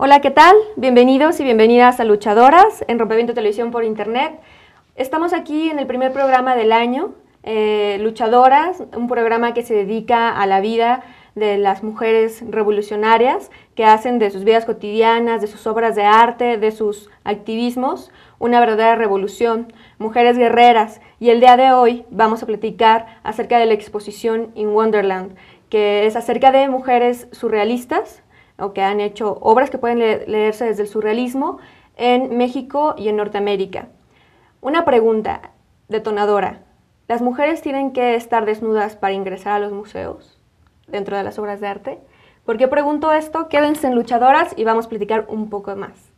Hola, ¿qué tal? Bienvenidos y bienvenidas a Luchadoras en Rompeviento Televisión por Internet. Estamos aquí en el primer programa del año, Luchadoras, un programa que se dedica a la vida de las mujeres revolucionarias que hacen de sus vidas cotidianas, de sus obras de arte, de sus activismos, una verdadera revolución, mujeres guerreras. Y el día de hoy vamos a platicar acerca de la exposición In Wonderland, que es acerca de mujeres surrealistas, o que han hecho obras que pueden leerse desde el surrealismo en México y en Norteamérica. Una pregunta detonadora. ¿Las mujeres tienen que estar desnudas para ingresar a los museos dentro de las obras de arte? ¿Por qué pregunto esto? Quédense en Luchadoras y vamos a platicar un poco más.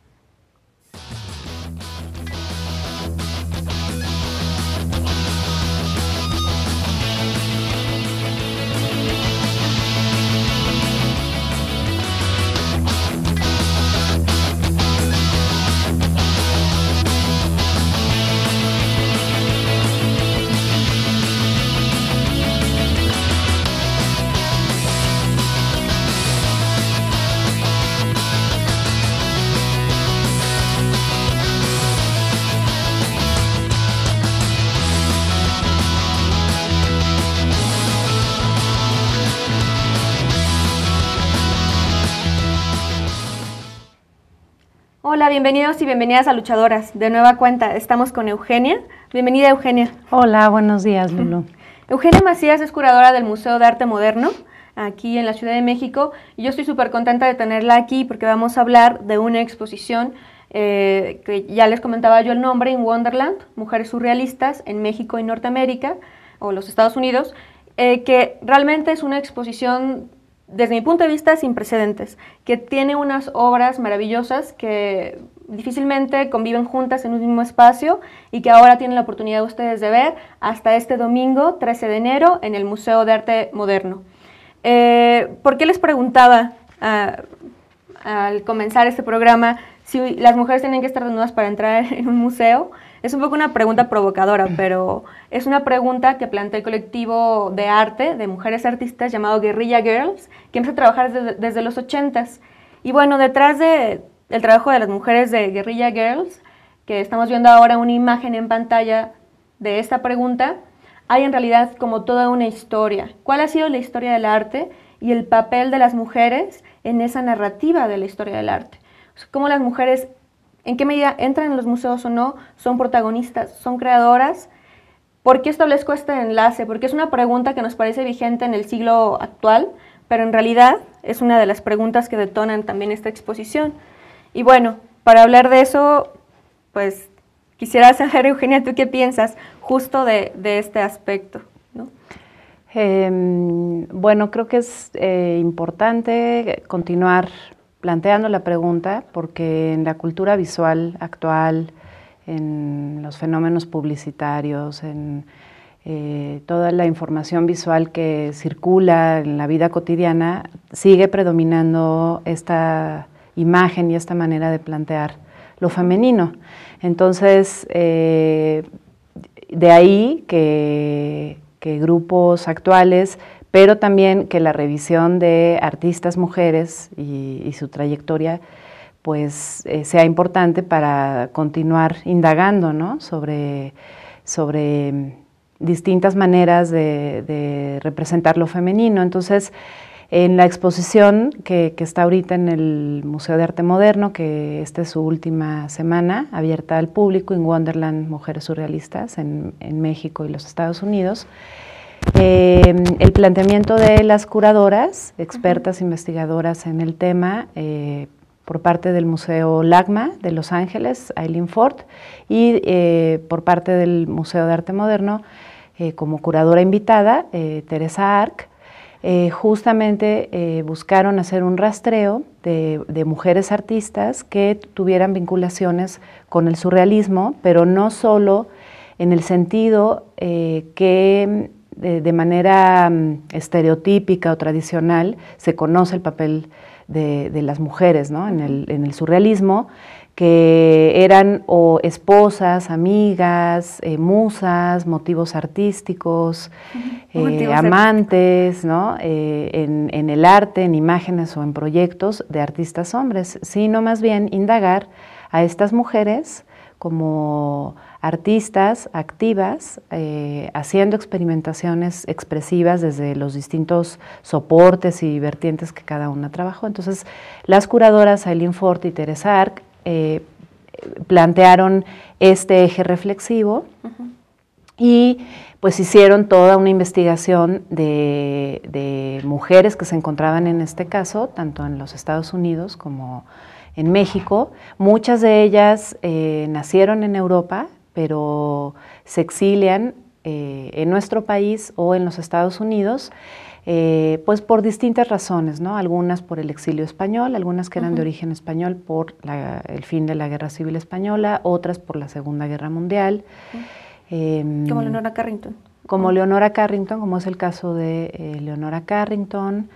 Hola, bienvenidos y bienvenidas a Luchadoras. De nueva cuenta, estamos con Eugenia. Bienvenida, Eugenia. Hola, buenos días, Lulu. Eugenia Macías es curadora del Museo de Arte Moderno, aquí en la Ciudad de México. Y yo estoy súper contenta de tenerla aquí porque vamos a hablar de una exposición que ya les comentaba yo el nombre, In Wonderland, Mujeres Surrealistas en México y Norteamérica, o los Estados Unidos, que realmente es una exposición, desde mi punto de vista, sin precedentes, que tiene unas obras maravillosas que difícilmente conviven juntas en un mismo espacio y que ahora tienen la oportunidad ustedes de ver hasta este domingo 13 de enero en el Museo de Arte Moderno. ¿Por qué les preguntaba al comenzar este programa si las mujeres tienen que estar desnudas para entrar en un museo? Es un poco una pregunta provocadora, pero es una pregunta que plantea el colectivo de arte de mujeres artistas llamado Guerrilla Girls, que empieza a trabajar desde los 80s. Y bueno, detrás del trabajo de las mujeres de Guerrilla Girls, que estamos viendo ahora una imagen en pantalla de esta pregunta, hay en realidad como toda una historia. ¿Cuál ha sido la historia del arte y el papel de las mujeres en esa narrativa de la historia del arte? O sea, cómo las mujeres, en qué medida entran en los museos o no, son protagonistas, son creadoras. ¿Por qué establezco este enlace? Porque es una pregunta que nos parece vigente en el siglo actual, pero en realidad es una de las preguntas que detonan también esta exposición. Y bueno, para hablar de eso, pues quisiera saber, Eugenia, ¿tú qué piensas justo de este aspecto, ¿no? Bueno, creo que es importante continuar planteando la pregunta porque en la cultura visual actual, en los fenómenos publicitarios, en toda la información visual que circula en la vida cotidiana, sigue predominando esta imagen y esta manera de plantear lo femenino. Entonces, de ahí que grupos actuales, pero también que la revisión de artistas mujeres y su trayectoria pues sea importante para continuar indagando, ¿no? sobre distintas maneras de representar lo femenino. Entonces, en la exposición que está ahorita en el Museo de Arte Moderno, que esta es su última semana, abierta al público, In Wonderland, Mujeres Surrealistas en México y los Estados Unidos, el planteamiento de las curadoras, expertas investigadoras en el tema, por parte del Museo LACMA de Los Ángeles, Eileen Ford, y por parte del Museo de Arte Moderno, como curadora invitada, Teresa Arc, justamente buscaron hacer un rastreo de mujeres artistas que tuvieran vinculaciones con el surrealismo, pero no solo en el sentido que de manera estereotípica o tradicional se conoce el papel de las mujeres, ¿no? En el surrealismo, que eran o esposas, amigas, musas, motivos artísticos, amantes, ¿no? En el arte, en imágenes o en proyectos de artistas hombres, sino más bien indagar a estas mujeres como artistas activas, haciendo experimentaciones expresivas desde los distintos soportes y vertientes que cada una trabajó. Entonces, las curadoras Aileen Ford y Teresa Ark plantearon este eje reflexivo y pues hicieron toda una investigación de mujeres que se encontraban en este caso, tanto en los Estados Unidos como en México. Muchas de ellas nacieron en Europa, pero se exilian en nuestro país o en los Estados Unidos, pues por distintas razones, ¿no? Algunas por el exilio español, algunas que eran de origen español por el fin de la Guerra Civil Española, otras por la Segunda Guerra Mundial. Como Leonora Carrington. Como Leonora Carrington, como es el caso de Leonora Carrington,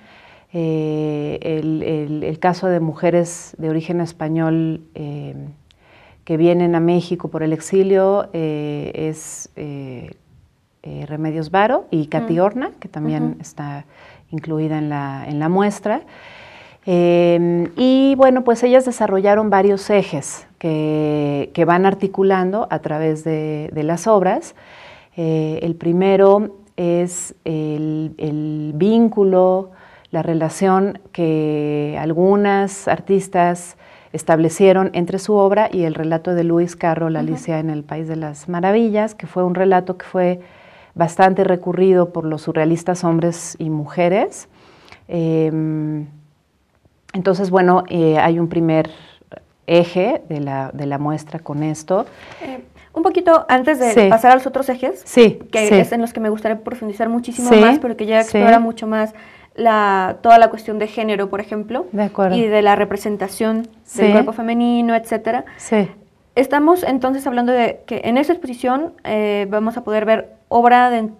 el caso de mujeres de origen español que vienen a México por el exilio es Remedios Varo y Katy Horna, que también está incluida en la muestra. Y bueno, pues ellas desarrollaron varios ejes que van articulando a través de las obras. El primero es el vínculo, la relación que algunas artistas establecieron entre su obra y el relato de Lewis Carroll, Alicia en el País de las Maravillas, que fue un relato que fue bastante recurrido por los surrealistas hombres y mujeres. Entonces, bueno, hay un primer eje de la muestra con esto. Un poquito antes de pasar a los otros ejes, que es en los que me gustaría profundizar muchísimo más, pero que ya explora mucho más toda la cuestión de género, por ejemplo, y de la representación del cuerpo femenino, etcétera. Estamos entonces hablando de que en esa exposición vamos a poder ver obra de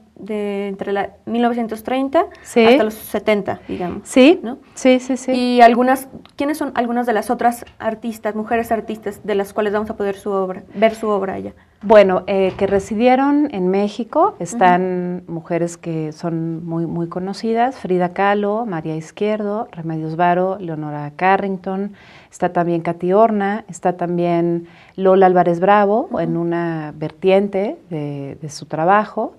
entre la 1930 hasta los 70, digamos. ¿No? Sí. Y ¿quiénes son algunas de las otras artistas, mujeres artistas, de las cuales vamos a poder ver su obra allá? Bueno, que residieron en México, están mujeres que son muy conocidas: Frida Kahlo, María Izquierdo, Remedios Varo, Leonora Carrington, está también Katy Horna, está también Lola Álvarez Bravo, en una vertiente de su trabajo.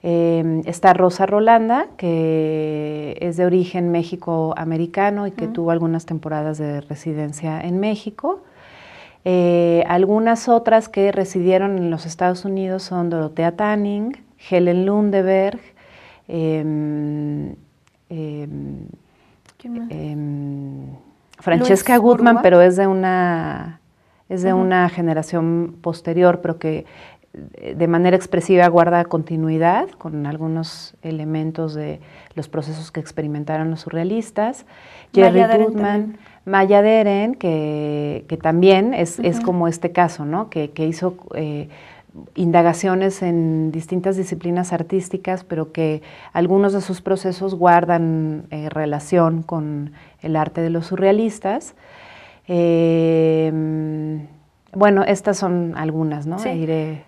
Está Rosa Rolanda, que es de origen México-americano y que tuvo algunas temporadas de residencia en México. Algunas otras que residieron en los Estados Unidos son Dorothea Tanning, Helen Lundeberg, Francesca Goodman, pero es de una generación posterior, pero que de manera expresiva guarda continuidad con algunos elementos de los procesos que experimentaron los surrealistas. Jerry Goodman, Maya Deren, que también es como este caso, ¿no? Que hizo indagaciones en distintas disciplinas artísticas, pero que algunos de sus procesos guardan relación con el arte de los surrealistas. Bueno, estas son algunas, ¿no? Iré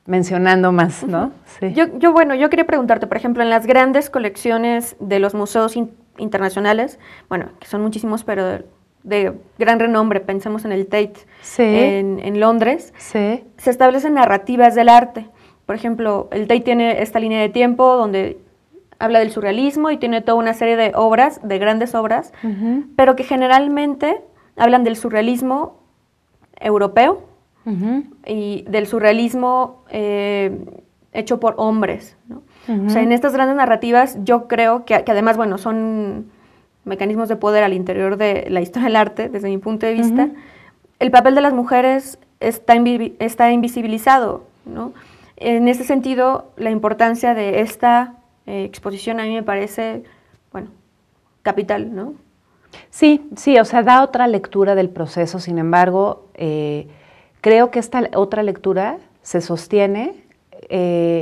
mencionando más, ¿no? Yo quería preguntarte, por ejemplo, en las grandes colecciones de los museos internacionales, bueno, que son muchísimos, pero de gran renombre, pensemos en el Tate en Londres, se establecen narrativas del arte. Por ejemplo, el Tate tiene esta línea de tiempo donde habla del surrealismo y tiene toda una serie de obras, de grandes obras, pero que generalmente hablan del surrealismo europeo y del surrealismo hecho por hombres, ¿no? O sea, en estas grandes narrativas yo creo que además, bueno, son mecanismos de poder al interior de la historia del arte, desde mi punto de vista, el papel de las mujeres está invisibilizado, ¿no? En ese sentido, la importancia de esta exposición a mí me parece, bueno, capital, ¿no? Sí, o sea, da otra lectura del proceso. Sin embargo, creo que esta otra lectura se sostiene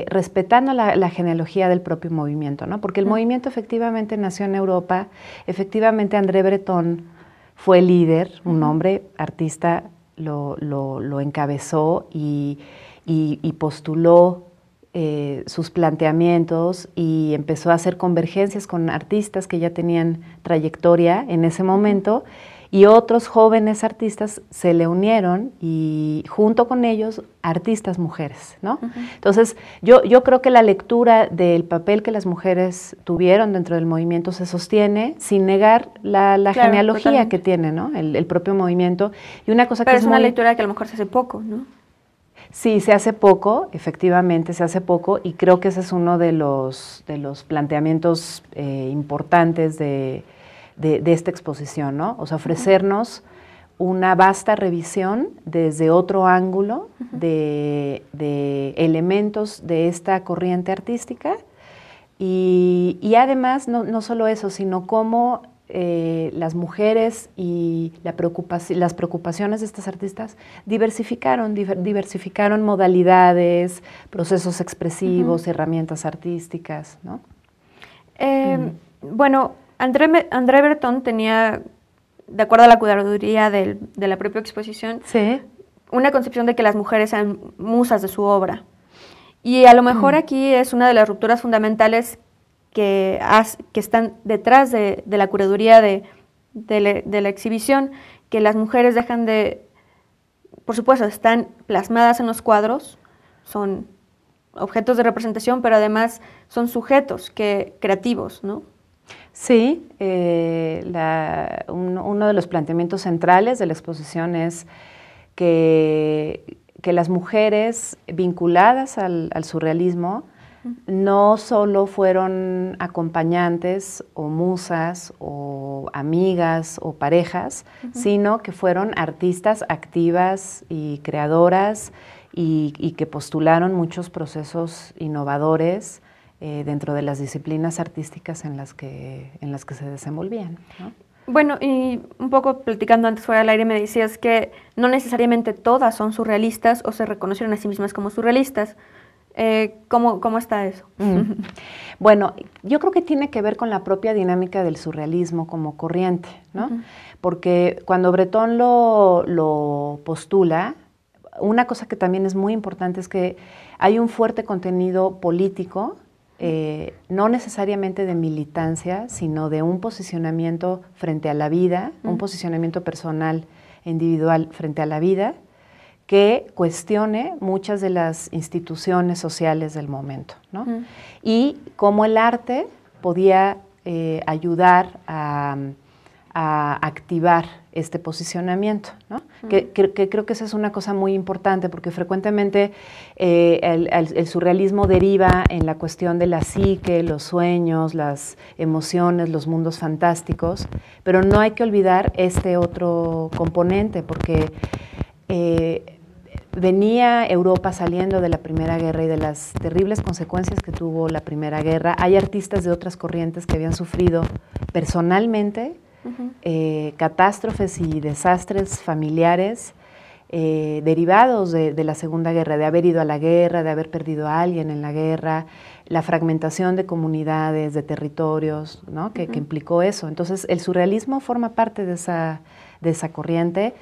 respetando la genealogía del propio movimiento, ¿no? Porque el movimiento efectivamente nació en Europa, efectivamente André Breton fue líder, un hombre artista lo encabezó y postuló sus planteamientos y empezó a hacer convergencias con artistas que ya tenían trayectoria en ese momento, y otros jóvenes artistas se le unieron y junto con ellos artistas mujeres, ¿no? Entonces yo creo que la lectura del papel que las mujeres tuvieron dentro del movimiento se sostiene sin negar la claro, genealogía totalmente. Que tiene, ¿no? El propio movimiento. Y una cosa Pero que es una lectura que a lo mejor se hace poco, ¿no? Sí, se hace poco, efectivamente se hace poco, y creo que ese es uno de los planteamientos importantes de esta exposición, ¿no? O sea, ofrecernos una vasta revisión desde otro ángulo de elementos de esta corriente artística, y además no solo eso, sino cómo las mujeres y las preocupaciones de estas artistas diversificaron modalidades, procesos expresivos, herramientas artísticas, ¿no? Bueno, André Breton tenía, de acuerdo a la curaduría de la propia exposición, sí, una concepción de que las mujeres eran musas de su obra. Y a lo mejor aquí es una de las rupturas fundamentales que están detrás de la curaduría de la exhibición, que las mujeres dejan de, por supuesto, están plasmadas en los cuadros, son objetos de representación, pero además son sujetos creativos, ¿no? Sí, uno de los planteamientos centrales de la exposición es que las mujeres vinculadas al surrealismo no solo fueron acompañantes o musas o amigas o parejas, sino que fueron artistas activas y creadoras y que postularon muchos procesos innovadores dentro de las disciplinas artísticas en las que se desenvolvían, ¿no? Bueno, y un poco platicando antes fuera del aire me decías que no necesariamente todas son surrealistas o se reconocieron a sí mismas como surrealistas. ¿Cómo está eso? Bueno, yo creo que tiene que ver con la propia dinámica del surrealismo como corriente, ¿no? Porque cuando Breton lo postula, una cosa que también es muy importante es que hay un fuerte contenido político, no necesariamente de militancia, sino de un posicionamiento frente a la vida, un posicionamiento personal e individual frente a la vida, que cuestione muchas de las instituciones sociales del momento, ¿no? Y cómo el arte podía ayudar a activar este posicionamiento, ¿no? Que creo que esa es una cosa muy importante, porque frecuentemente el surrealismo deriva en la cuestión de la psique, los sueños, las emociones, los mundos fantásticos, pero no hay que olvidar este otro componente, porque venía Europa saliendo de la Primera Guerra y de las terribles consecuencias que tuvo la Primera Guerra. Hay artistas de otras corrientes que habían sufrido personalmente catástrofes y desastres familiares derivados de la Segunda Guerra, de haber ido a la guerra, de haber perdido a alguien en la guerra, la fragmentación de comunidades, de territorios, ¿no? que implicó eso. Entonces, el surrealismo forma parte de esa corriente,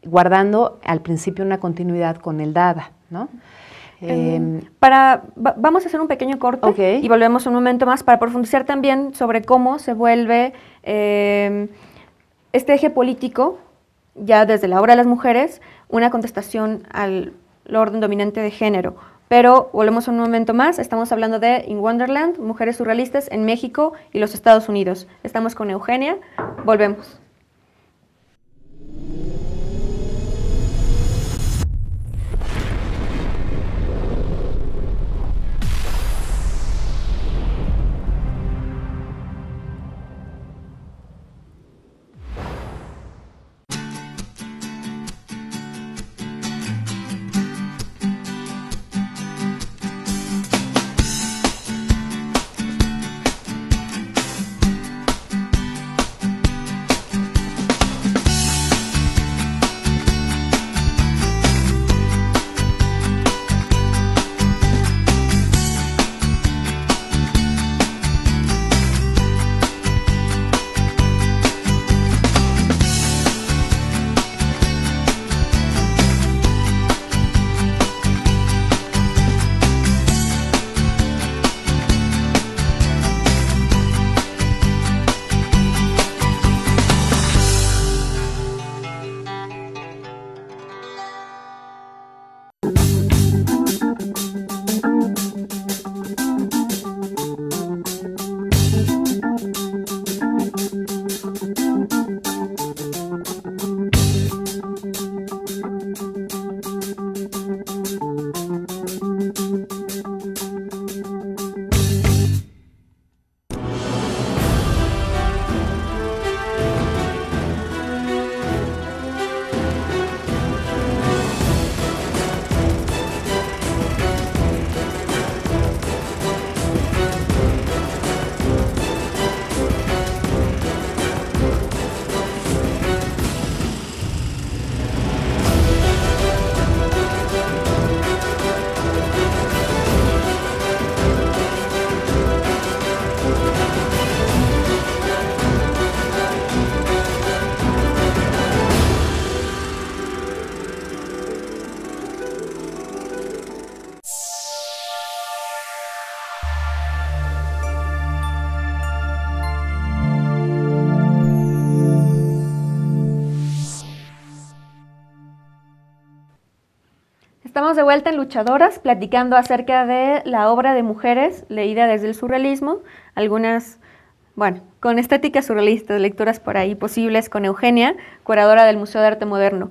guardando al principio una continuidad con el Dada, ¿no? Vamos a hacer un pequeño corte y volvemos un momento más para profundizar también sobre cómo se vuelve este eje político, ya desde la obra de las mujeres, una contestación al orden dominante de género. Pero volvemos un momento más, estamos hablando de In Wonderland, mujeres surrealistas en México y los Estados Unidos. Estamos con Eugenia, volvemos. Estamos de vuelta en Luchadoras, platicando acerca de la obra de mujeres leída desde el surrealismo, algunas, bueno, con estética surrealista, lecturas por ahí posibles, con Eugenia, curadora del Museo de Arte Moderno.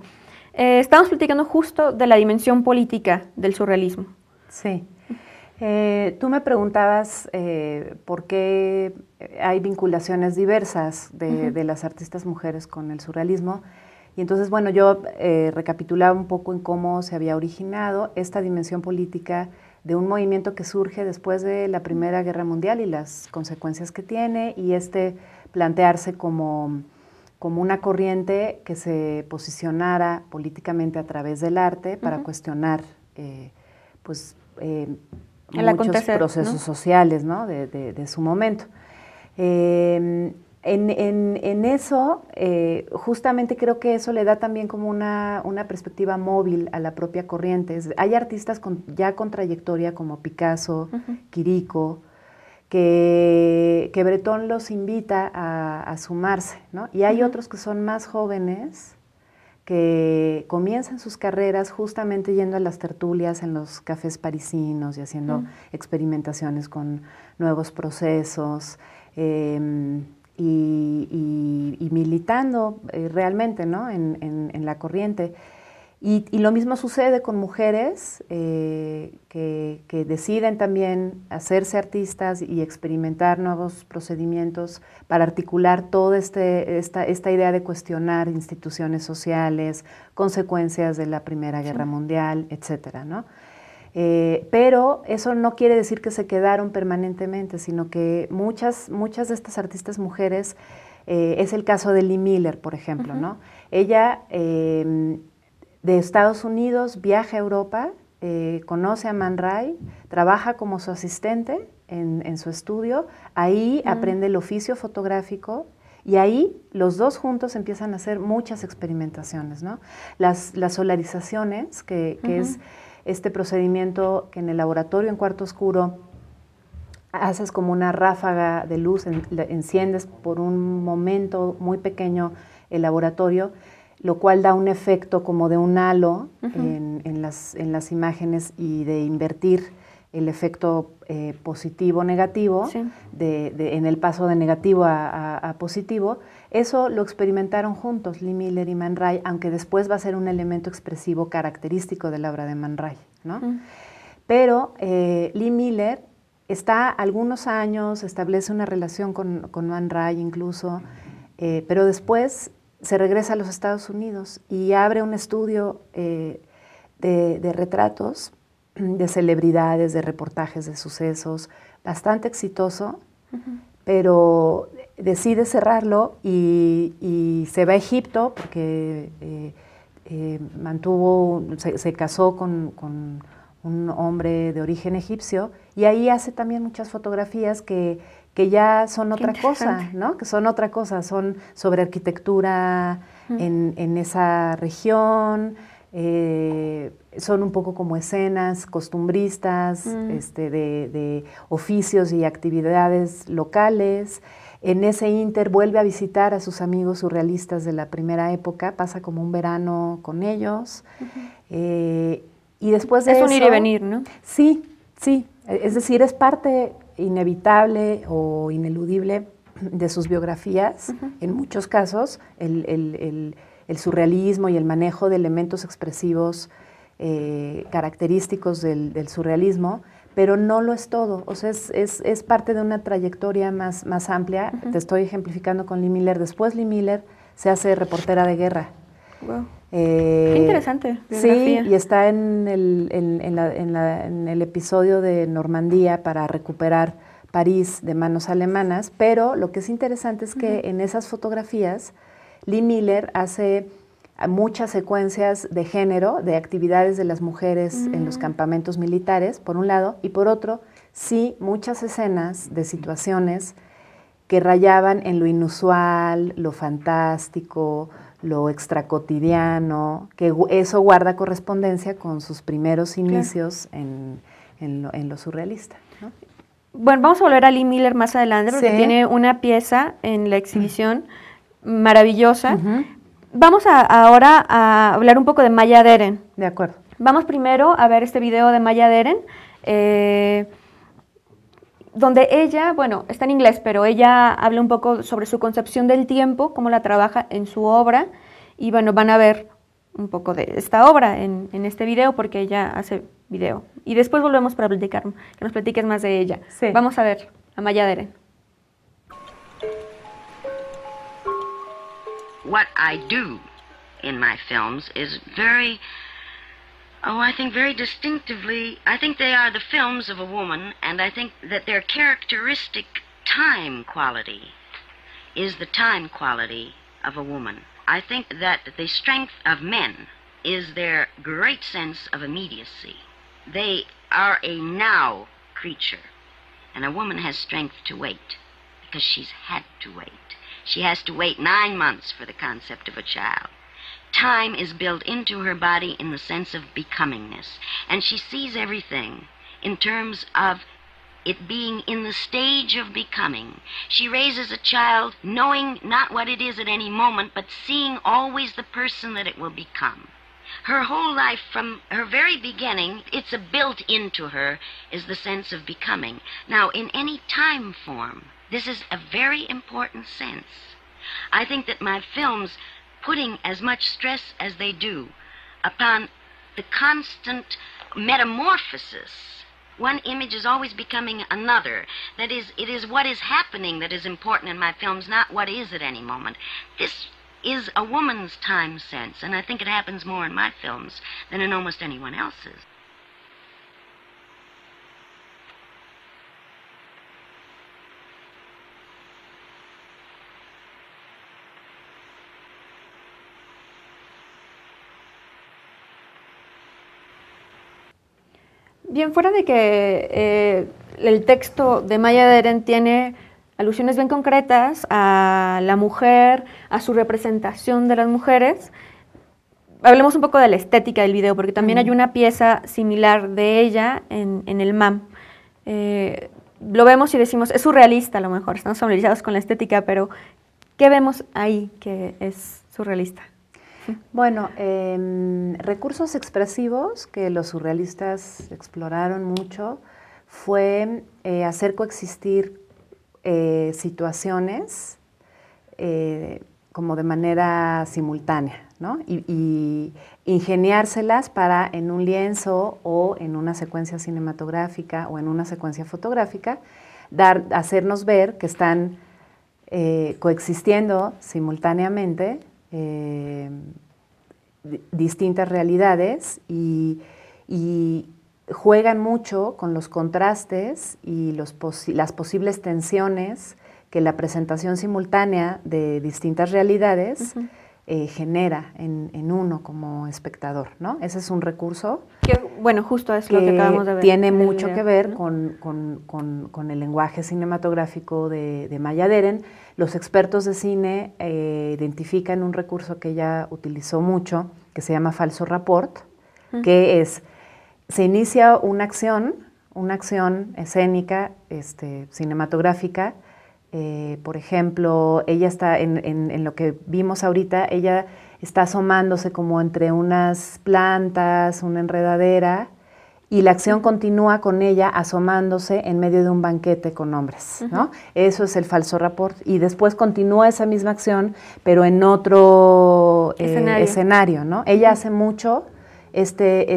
Estamos platicando justo de la dimensión política del surrealismo. Sí. Tú me preguntabas por qué hay vinculaciones diversas de las artistas mujeres con el surrealismo. Y entonces, bueno, yo recapitulaba un poco en cómo se había originado esta dimensión política de un movimiento que surge después de la Primera Guerra Mundial y las consecuencias que tiene, y plantearse como una corriente que se posicionara políticamente a través del arte para cuestionar muchos procesos, ¿no?, sociales, ¿no?, de su momento. En eso, justamente creo que eso le da también como una perspectiva móvil a la propia corriente. Hay artistas ya con trayectoria como Picasso, Quirico, que Bretón los invita a sumarse, ¿no? Y hay otros que son más jóvenes, que comienzan sus carreras justamente yendo a las tertulias en los cafés parisinos y haciendo experimentaciones con nuevos procesos, y militando realmente, ¿no?, en la corriente. Y lo mismo sucede con mujeres que deciden también hacerse artistas y experimentar nuevos procedimientos para articular toda esta idea de cuestionar instituciones sociales, consecuencias de la Primera Guerra Mundial, etcétera, ¿no? Pero eso no quiere decir que se quedaron permanentemente, sino que muchas de estas artistas mujeres, es el caso de Lee Miller, por ejemplo, ¿no? Ella, de Estados Unidos, viaja a Europa, conoce a Man Ray, trabaja como su asistente en su estudio, ahí aprende el oficio fotográfico, y ahí los dos juntos empiezan a hacer muchas experimentaciones, ¿no? Las solarizaciones, que es este procedimiento que en el laboratorio en cuarto oscuro haces como una ráfaga de luz, enciendes por un momento muy pequeño el laboratorio, lo cual da un efecto como de un halo en las imágenes, y de invertir el efecto positivo-negativo, en el paso de negativo a positivo. Eso lo experimentaron juntos Lee Miller y Man Ray, aunque después va a ser un elemento expresivo característico de la obra de Man Ray, ¿no? Pero Lee Miller está algunos años, establece una relación con Man Ray incluso, pero después se regresa a los Estados Unidos y abre un estudio de retratos de celebridades, de reportajes de sucesos, bastante exitoso, pero decide cerrarlo y se va a Egipto porque se casó con un hombre de origen egipcio, y ahí hace también muchas fotografías que ya son otra cosa, ¿no? Que son otra cosa, son sobre arquitectura en esa región, son un poco como escenas costumbristas, de oficios y actividades locales. En ese ínter vuelve a visitar a sus amigos surrealistas de la primera época, pasa como un verano con ellos, y después de eso... Es un ir y venir, ¿no? Sí, sí, es decir, es parte inevitable o ineludible de sus biografías. En muchos casos, el surrealismo y el manejo de elementos expresivos característicos del surrealismo, pero no lo es todo. O sea, es parte de una trayectoria más amplia. Te estoy ejemplificando con Lee Miller. Después Lee Miller se hace reportera de guerra. Wow. Qué interesante biografía. Sí, y está en el episodio de Normandía para recuperar París de manos alemanas, pero lo que es interesante es que en esas fotografías Lee Miller hace muchas secuencias de género, de actividades de las mujeres en los campamentos militares, por un lado, y por otro, sí, muchas escenas de situaciones que rayaban en lo inusual, lo fantástico, lo extracotidiano, que eso guarda correspondencia con sus primeros inicios en lo surrealista, ¿no? Bueno, vamos a volver a Lee Miller más adelante, porque tiene una pieza en la exhibición maravillosa. Vamos ahora a hablar un poco de Maya Deren. De acuerdo. Vamos primero a ver este video de Maya Deren, donde ella, bueno, está en inglés, pero ella habla un poco sobre su concepción del tiempo, cómo la trabaja en su obra, y bueno, van a ver un poco de esta obra en este video, porque ella hace video. Y después volvemos para platicar, que nos platiques más de ella. Sí. Vamos a ver a Maya Deren. What I do in my films is very, I think very distinctively, I think they are the films of a woman, and I think that their characteristic time quality is the time quality of a woman. I think that the strength of men is their great sense of immediacy. They are a now creature, and a woman has strength to wait because she's had to wait. She has to wait 9 months for the concept of a child. Time is built into her body in the sense of becomingness, and she sees everything in terms of it being in the stage of becoming. She raises a child knowing not what it is at any moment, but seeing always the person that it will become. Her whole life, from her very beginning, it's built into her is the sense of becoming. Now, in any time form, this is a very important sense. I think that my films, putting as much stress as they do upon the constant metamorphosis, one image is always becoming another. That is, it is what is happening that is important in my films, not what is at any moment. This is a woman's time sense, and I think it happens more in my films than in almost anyone else's. Bien, fuera de que el texto de Maya Deren tiene alusiones bien concretas a la mujer, a su representación de las mujeres, hablemos un poco de la estética del video, porque también hay una pieza similar de ella en el MAM. Lo vemos y decimos, es surrealista a lo mejor, estamos familiarizados con la estética, pero ¿qué vemos ahí que es surrealista? Bueno, recursos expresivos que los surrealistas exploraron mucho fue hacer coexistir situaciones como de manera simultánea, ¿no? Y ingeniárselas para en un lienzo o en una secuencia cinematográfica o en una secuencia fotográfica, hacernos ver que están coexistiendo simultáneamente distintas realidades y juegan mucho con los contrastes y las posibles tensiones que la presentación simultánea de distintas realidades genera en uno como espectador, ¿no? Ese es un recurso que, bueno, justo es lo que acabamos de ver. Tiene mucho que ver, ¿no?, con el lenguaje cinematográfico de Maya Deren. Los expertos de cine identifican un recurso que ella utilizó mucho, que se llama falso rapport, que se inicia una acción escénica, cinematográfica. Por ejemplo, ella está en lo que vimos ahorita, ella está asomándose como entre unas plantas, una enredadera, y la acción continúa con ella asomándose en medio de un banquete con hombres, ¿no? Eso es el falso rapport. Y después continúa esa misma acción, pero en otro escenario, ¿no? Ella hace mucho este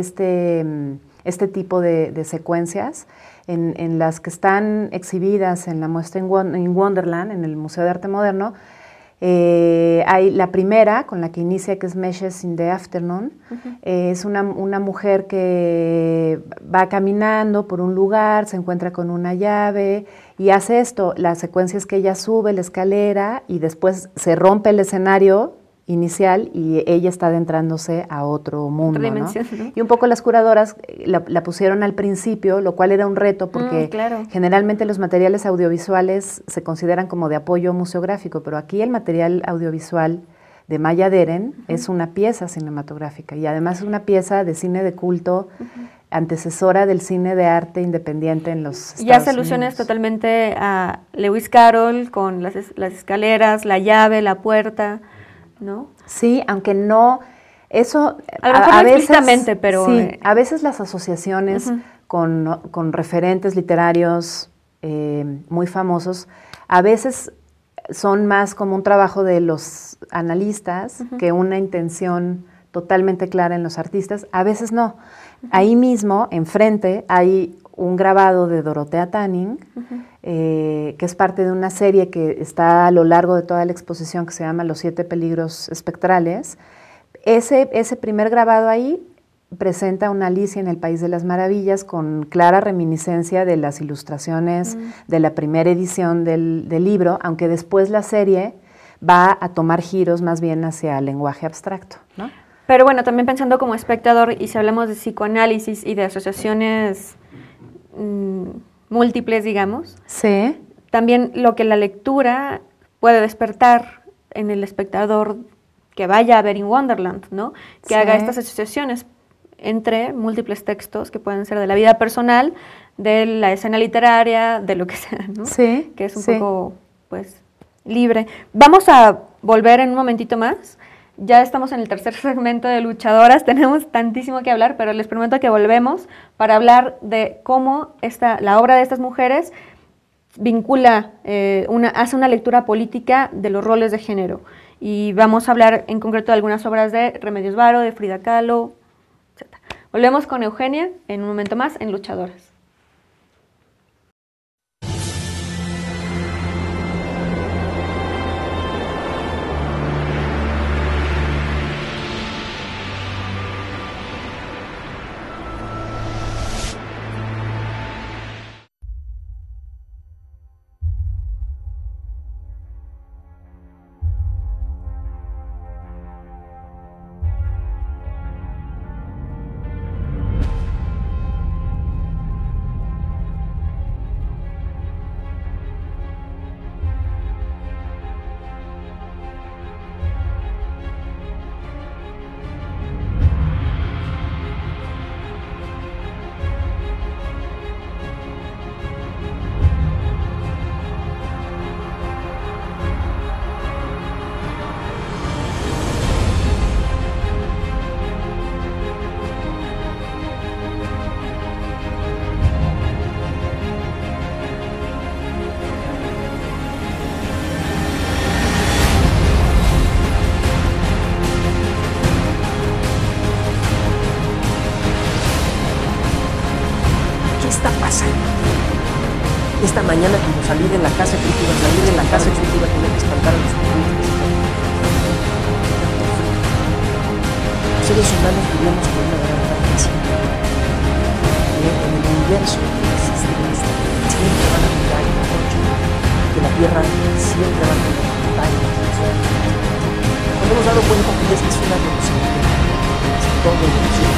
tipo de secuencias en las que están exhibidas en la muestra en Wonderland, en el Museo de Arte Moderno. Hay la primera, con la que inicia, que es Meshes in the Afternoon. Es una mujer que va caminando por un lugar, se encuentra con una llave y hace esto. La secuencia es que ella sube la escalera y después se rompe el escenario inicial y ella está adentrándose a otro mundo, ¿no? ¿No? Y un poco las curadoras la pusieron al principio, lo cual era un reto porque generalmente los materiales audiovisuales se consideran como de apoyo museográfico, pero aquí el material audiovisual de Maya Deren es una pieza cinematográfica y además es una pieza de cine de culto, antecesora del cine de arte independiente en los Estados Unidos. Y hace alusiones totalmente a Lewis Carroll con las escaleras, la llave, la puerta, ¿no? Sí, aunque no Eso a lo mejor no veces, explícitamente, pero... Sí, a veces las asociaciones con referentes literarios muy famosos, a veces son más como un trabajo de los analistas que una intención totalmente clara en los artistas, a veces no. Ahí mismo, enfrente, hay un grabado de Dorotea Tanning, que es parte de una serie que está a lo largo de toda la exposición que se llama Los 7 peligros espectrales. Ese primer grabado ahí presenta una Alicia en el País de las Maravillas con clara reminiscencia de las ilustraciones de la primera edición del libro, aunque después la serie va a tomar giros más bien hacia el lenguaje abstracto, ¿no? Pero bueno, también pensando como espectador, y si hablamos de psicoanálisis y de asociaciones múltiples, digamos, sí, también lo que la lectura puede despertar en el espectador que vaya a ver In Wonderland, ¿no? Que haga estas asociaciones entre múltiples textos que pueden ser de la vida personal, de la escena literaria, de lo que sea, ¿no? Sí. Que es un poco, pues, libre. Vamos a volver en un momentito más. Ya estamos en el tercer segmento de Luchadoras, tenemos tantísimo que hablar, pero les prometo que volvemos para hablar de cómo la obra de estas mujeres vincula, hace una lectura política de los roles de género. Y vamos a hablar en concreto de algunas obras de Remedios Varo, de Frida Kahlo, etc. Volvemos con Eugenia en un momento más en Luchadoras. Esta mañana cuando salí de la casa creí que iba a salir de la casa y que iba a tener que espantar a los turistas. Los seres humanos vivimos con una gran fantasía. En el universo existe siempre van a mirar en la noche, que la Tierra siempre va a tener montañas. Nos hemos dado cuenta que esta es una evolución, es todo evolución.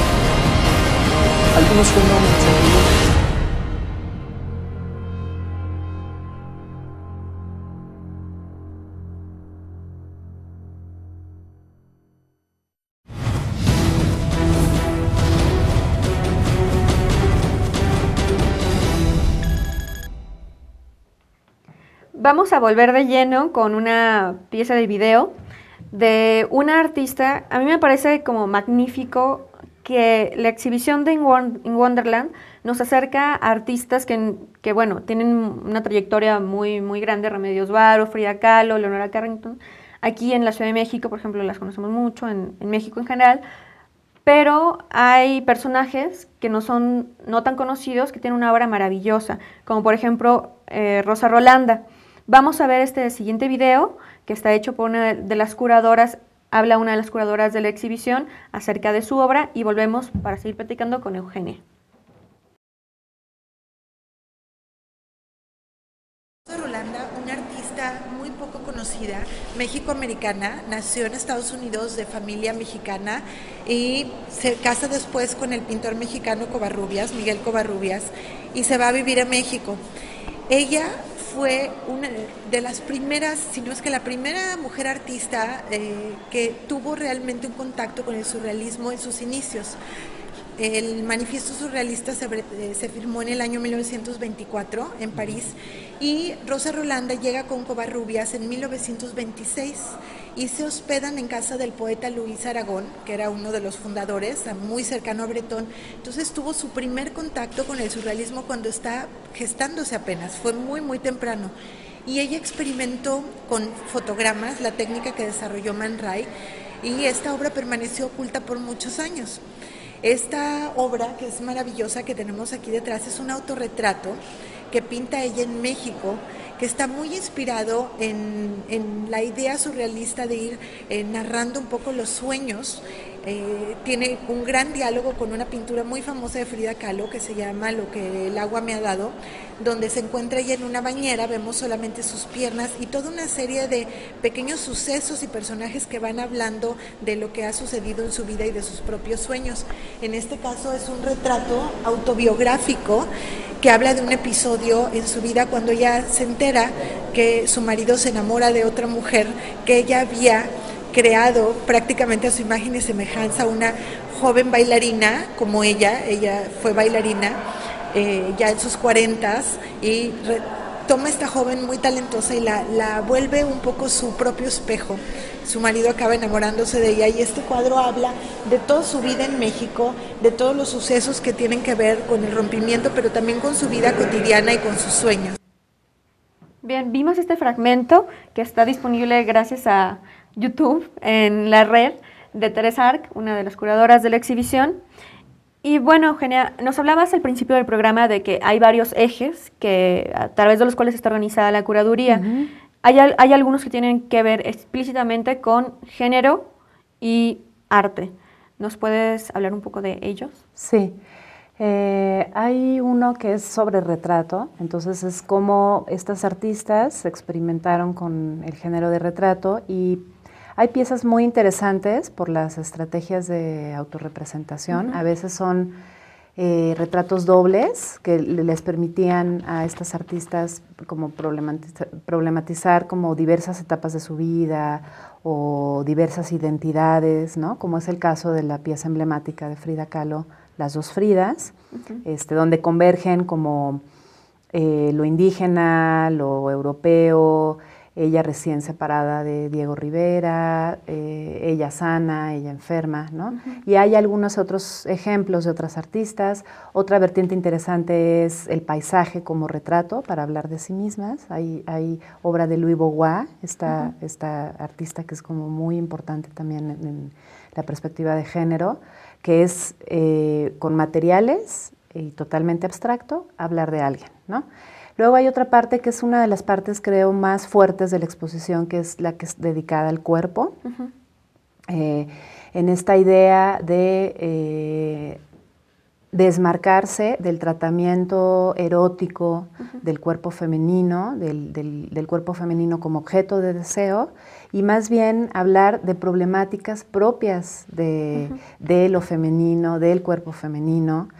Algunos fenómenos anteriores Vamos a volver de lleno con una pieza de video de una artista. A mí me parece como magnífico que la exhibición de In Wonderland nos acerca a artistas que bueno, tienen una trayectoria muy, muy grande. Remedios Varo, Frida Kahlo, Leonora Carrington. Aquí en la Ciudad de México, por ejemplo, las conocemos mucho, en México en general. Pero hay personajes que no tan conocidos, que tienen una obra maravillosa, como por ejemplo Rosa Rolanda. Vamos a ver este siguiente video, que está hecho por una de las curadoras, habla una de las curadoras de la exhibición acerca de su obra, y volvemos para seguir platicando con Eugenia. Rosa Rolanda, una artista muy poco conocida, mexicoamericana, nació en Estados Unidos de familia mexicana y se casa después con el pintor mexicano Covarrubias, Miguel Covarrubias, y se va a vivir a México. Ella fue una de las primeras, si no es que la primera mujer artista que tuvo realmente un contacto con el surrealismo en sus inicios. El manifiesto surrealista se firmó en el año 1924 en París y Rosa Rolanda llega con Covarrubias en 1926 y se hospedan en casa del poeta Luis Aragón, que era uno de los fundadores, muy cercano a Bretón. Entonces tuvo su primer contacto con el surrealismo cuando está gestándose apenas, fue muy, muy temprano. Y ella experimentó con fotogramas la técnica que desarrolló Man Ray, y esta obra permaneció oculta por muchos años. Esta obra, que es maravillosa, que tenemos aquí detrás, es un autorretrato que pinta ella en México, que está muy inspirado en la idea surrealista de ir narrando un poco los sueños. Tiene un gran diálogo con una pintura muy famosa de Frida Kahlo que se llama Lo que el agua me ha dado, donde se encuentra ella en una bañera, vemos solamente sus piernas y toda una serie de pequeños sucesos y personajes que van hablando de lo que ha sucedido en su vida y de sus propios sueños. En este caso es un retrato autobiográfico que habla de un episodio en su vida cuando ella se entera que su marido se enamora de otra mujer que ella había creado prácticamente a su imagen y semejanza, una joven bailarina como ella fue bailarina ya en sus 40s y toma a esta joven muy talentosa y la vuelve un poco su propio espejo. Su marido acaba enamorándose de ella y este cuadro habla de toda su vida en México, de todos los sucesos que tienen que ver con el rompimiento, pero también con su vida cotidiana y con sus sueños. Bien, vimos este fragmento que está disponible gracias a YouTube en la red de Teresa Arc, una de las curadoras de la exhibición. Y bueno, Eugenia, nos hablabas al principio del programa de que hay varios ejes a través de los cuales está organizada la curaduría. Uh-huh. Hay algunos que tienen que ver explícitamente con género y arte. ¿Nos puedes hablar un poco de ellos? Sí. Hay uno que es sobre retrato, entonces es como estas artistas experimentaron con el género de retrato y hay piezas muy interesantes por las estrategias de autorrepresentación. A veces son retratos dobles que les permitían a estas artistas como problematizar como diversas etapas de su vida o diversas identidades, ¿no? Como es el caso de la pieza emblemática de Frida Kahlo, Las dos Fridas, donde convergen como lo indígena, lo europeo, ella recién separada de Diego Rivera, ella sana, ella enferma, ¿no? Y hay algunos otros ejemplos de otras artistas. Otra vertiente interesante es el paisaje como retrato para hablar de sí mismas. Hay obra de Louis Bourgeois, esta artista que es como muy importante también en la perspectiva de género, que es con materiales y totalmente abstracto, hablar de alguien, ¿no? Luego hay otra parte que es una de las partes, creo, más fuertes de la exposición, que es la que es dedicada al cuerpo, en esta idea de desmarcarse del tratamiento erótico del cuerpo femenino, del cuerpo femenino como objeto de deseo, y más bien hablar de problemáticas propias de lo femenino, del cuerpo femenino.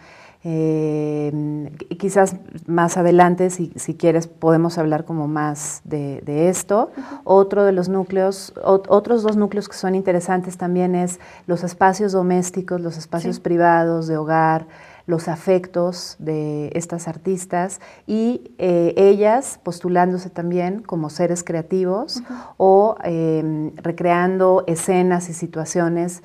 Quizás más adelante, si quieres, podemos hablar como más de esto. Otro de los núcleos, otros dos núcleos que son interesantes también es los espacios domésticos, los espacios privados de hogar, los afectos de estas artistas y ellas postulándose también como seres creativos o recreando escenas y situaciones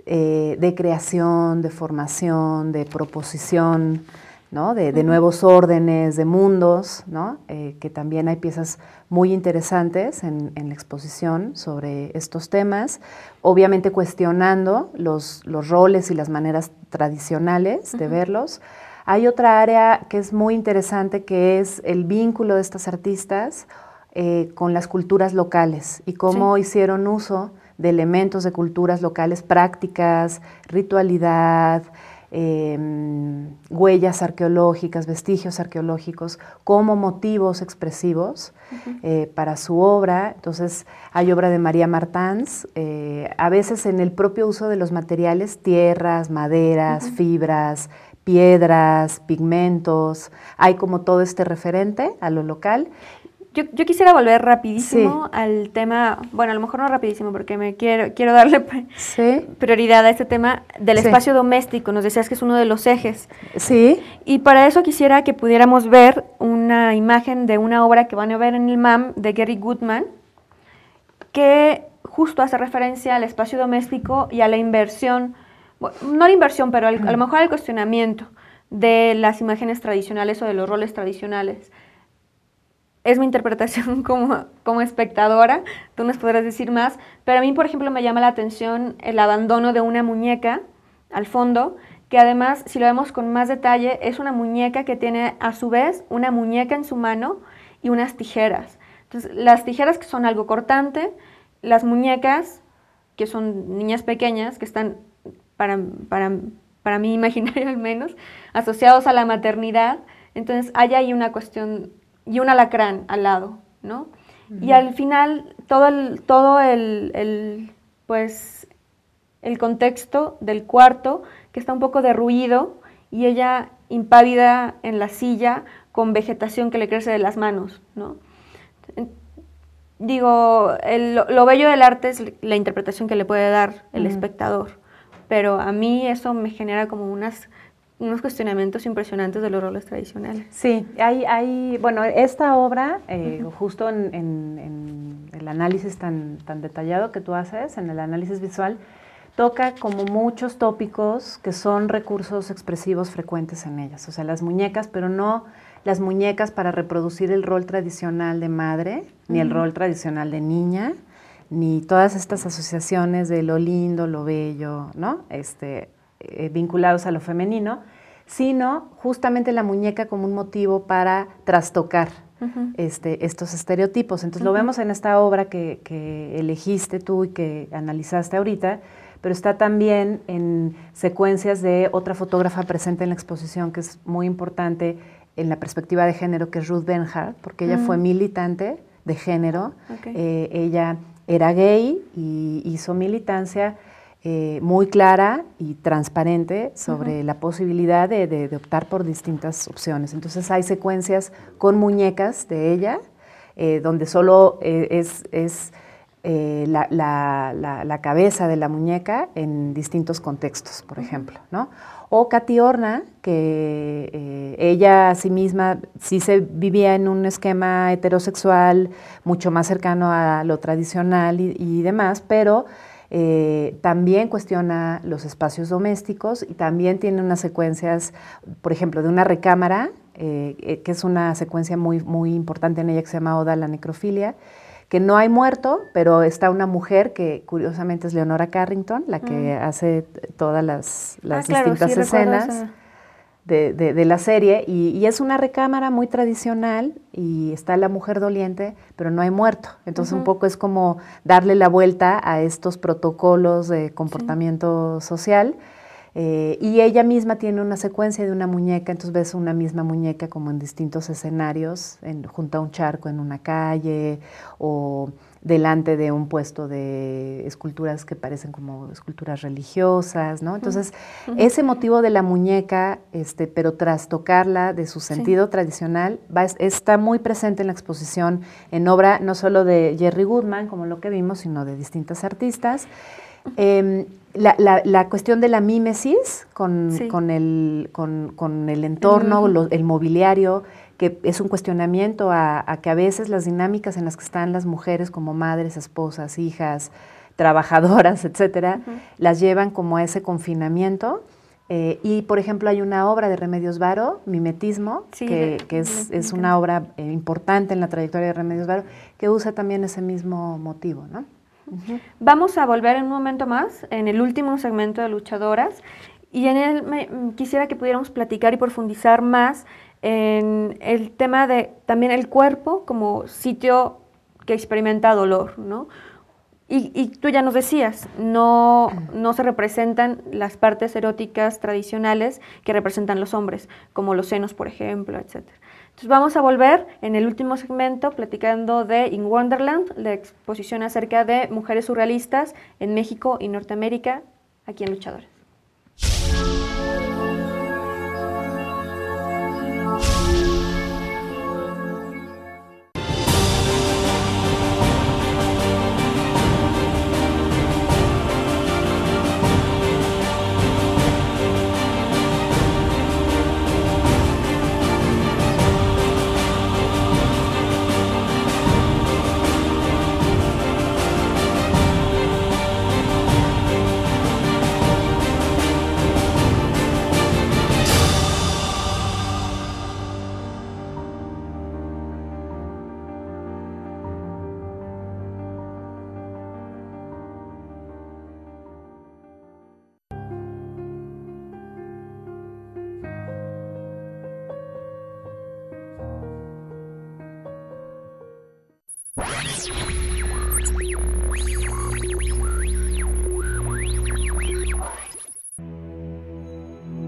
de creación, de formación, de proposición, ¿no? de nuevos órdenes, de mundos, ¿no? Que también hay piezas muy interesantes en la exposición sobre estos temas, obviamente cuestionando los roles y las maneras tradicionales de verlos. Hay otra área que es muy interesante, que es el vínculo de estas artistas con las culturas locales y cómo hicieron uso de elementos de culturas locales, prácticas, ritualidad, huellas arqueológicas, vestigios arqueológicos, como motivos expresivos para su obra. Entonces, hay obra de María Martans, a veces en el propio uso de los materiales, tierras, maderas, fibras, piedras, pigmentos, hay como todo este referente a lo local. Yo quisiera volver rapidísimo al tema, bueno, a lo mejor no rapidísimo porque me quiero darle prioridad a este tema del espacio doméstico. Nos decías que es uno de los ejes. Sí. Y para eso quisiera que pudiéramos ver una imagen de una obra que van a ver en el MAM de Gary Goodman, que justo hace referencia al espacio doméstico y a la inversión, bueno, no la inversión, pero a lo mejor al cuestionamiento de las imágenes tradicionales o de los roles tradicionales. Es mi interpretación como espectadora, tú nos podrás decir más, pero a mí, por ejemplo, me llama la atención el abandono de una muñeca al fondo, que además, si lo vemos con más detalle, es una muñeca que tiene a su vez una muñeca en su mano y unas tijeras. Entonces, las tijeras que son algo cortante, las muñecas, que son niñas pequeñas, que están, para mi imaginario al menos, asociados a la maternidad. Entonces, hay ahí una cuestión y un alacrán al lado, ¿no? Y al final, todo el contexto del cuarto, que está un poco derruido, y ella impávida en la silla con vegetación que le crece de las manos, ¿no? Digo, lo bello del arte es la interpretación que le puede dar el espectador, pero a mí eso me genera como unos cuestionamientos impresionantes de los roles tradicionales. Sí, bueno, esta obra, justo en el análisis tan detallado que tú haces, en el análisis visual, toca como muchos tópicos que son recursos expresivos frecuentes en ellas. O sea, las muñecas, pero no las muñecas para reproducir el rol tradicional de madre, ni el rol tradicional de niña, ni todas estas asociaciones de lo lindo, lo bello, ¿no? Vinculados a lo femenino, sino justamente la muñeca como un motivo para trastocar estos estereotipos. Entonces lo vemos en esta obra que elegiste tú y que analizaste ahorita, pero está también en secuencias de otra fotógrafa presente en la exposición que es muy importante en la perspectiva de género, que es Ruth Bernhardt, porque ella fue militante de género. Ella era gay y hizo militancia muy clara y transparente sobre la posibilidad de optar por distintas opciones. Entonces hay secuencias con muñecas de ella, donde solo es la cabeza de la muñeca en distintos contextos, por ejemplo, ¿no? O Katy Horna, que ella a sí misma sí se vivía en un esquema heterosexual mucho más cercano a lo tradicional y demás, pero también cuestiona los espacios domésticos y también tiene unas secuencias, por ejemplo, de una recámara, que es una secuencia muy, muy importante en ella, que se llama Oda a la necrofilia, que no hay muerto, pero está una mujer que curiosamente es Leonora Carrington, la que hace todas las distintas escenas de la serie, y es una recámara muy tradicional y está la mujer doliente, pero no hay muerto. Entonces un poco es como darle la vuelta a estos protocolos de comportamiento social. Y ella misma tiene una secuencia de una muñeca, entonces ves una misma muñeca como en distintos escenarios, junto a un charco en una calle o delante de un puesto de esculturas que parecen como esculturas religiosas, ¿no? Entonces, ese motivo de la muñeca, pero trastocarla de su sentido tradicional, está muy presente en la exposición, en obra no solo de Jerry Goodman, como lo que vimos, sino de distintas artistas. La cuestión de la mímesis con el entorno, el mobiliario, que es un cuestionamiento a que a veces las dinámicas en las que están las mujeres como madres, esposas, hijas, trabajadoras, etcétera, las llevan como a ese confinamiento. Y, por ejemplo, hay una obra de Remedios Varo, Mimetismo, que es una obra importante en la trayectoria de Remedios Varo, que usa también ese mismo motivo, ¿no? Vamos a volver en un momento más, en el último segmento de Luchadoras, y en él quisiera que pudiéramos platicar y profundizar más en el tema de también el cuerpo como sitio que experimenta dolor, ¿no? Y tú ya nos decías, no se representan las partes eróticas tradicionales que representan los hombres, como los senos, por ejemplo, etcétera. Entonces vamos a volver en el último segmento platicando de In Wonderland, la exposición acerca de mujeres surrealistas en México y Norteamérica, aquí en Luchadores.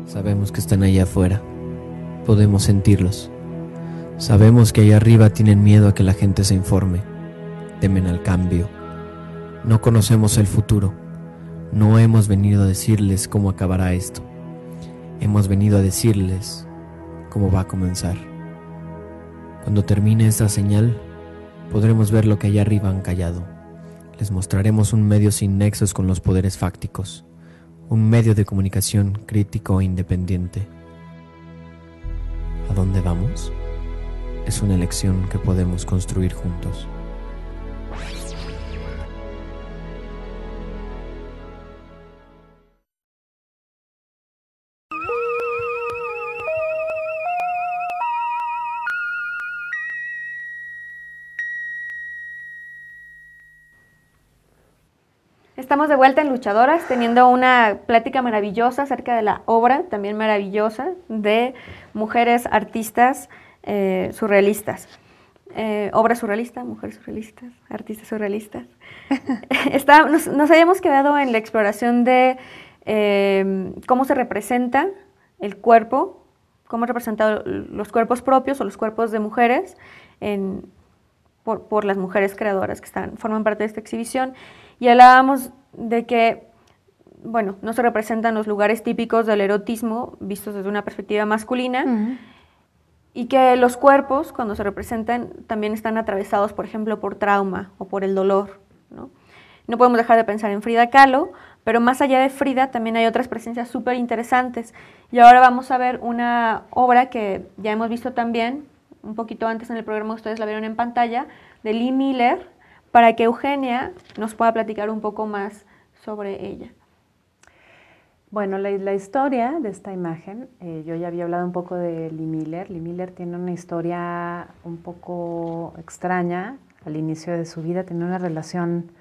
Sabemos que están allá afuera. Podemos sentirlos. Sabemos que allá arriba tienen miedo a que la gente se informe. Temen al cambio. No conocemos el futuro. No hemos venido a decirles cómo acabará esto. Hemos venido a decirles cómo va a comenzar. Cuando termine esta señal, podremos ver lo que allá arriba han callado. Les mostraremos un medio sin nexos con los poderes fácticos. Un medio de comunicación crítico e independiente. ¿A dónde vamos? Es una elección que podemos construir juntos. Estamos de vuelta en Luchadoras, teniendo una plática maravillosa acerca de la obra, también maravillosa, de mujeres artistas surrealistas. Obra surrealista, mujeres surrealistas, artistas surrealistas. Nos habíamos quedado en la exploración de cómo se representa el cuerpo, cómo representan los cuerpos propios o los cuerpos de mujeres por las mujeres creadoras que forman parte de esta exhibición. Y hablábamos de que, bueno, no se representan los lugares típicos del erotismo vistos desde una perspectiva masculina, y que los cuerpos, cuando se representan, también están atravesados, por ejemplo, por trauma o por el dolor, ¿no? No podemos dejar de pensar en Frida Kahlo, pero más allá de Frida también hay otras presencias súper interesantes. Y ahora vamos a ver una obra que ya hemos visto también, un poquito antes en el programa, ustedes la vieron en pantalla, de Lee Miller, para que Eugenia nos pueda platicar un poco más sobre ella. Bueno, la historia de esta imagen, yo ya había hablado un poco de Lee Miller. Lee Miller tiene una historia un poco extraña. Al inicio de su vida tenía una relación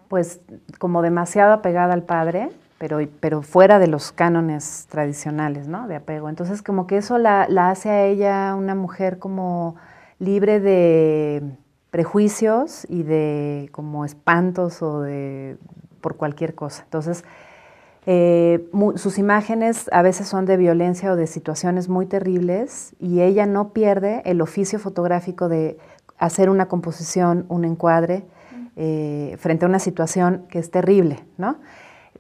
pues como demasiado apegada al padre, pero fuera de los cánones tradicionales, ¿no?, de apego. Entonces como que eso la hace a ella una mujer como libre de prejuicios y de como espantos o por cualquier cosa. Entonces, sus imágenes a veces son de violencia o de situaciones muy terribles, y ella no pierde el oficio fotográfico de hacer una composición, un encuadre, frente a una situación que es terrible, ¿no?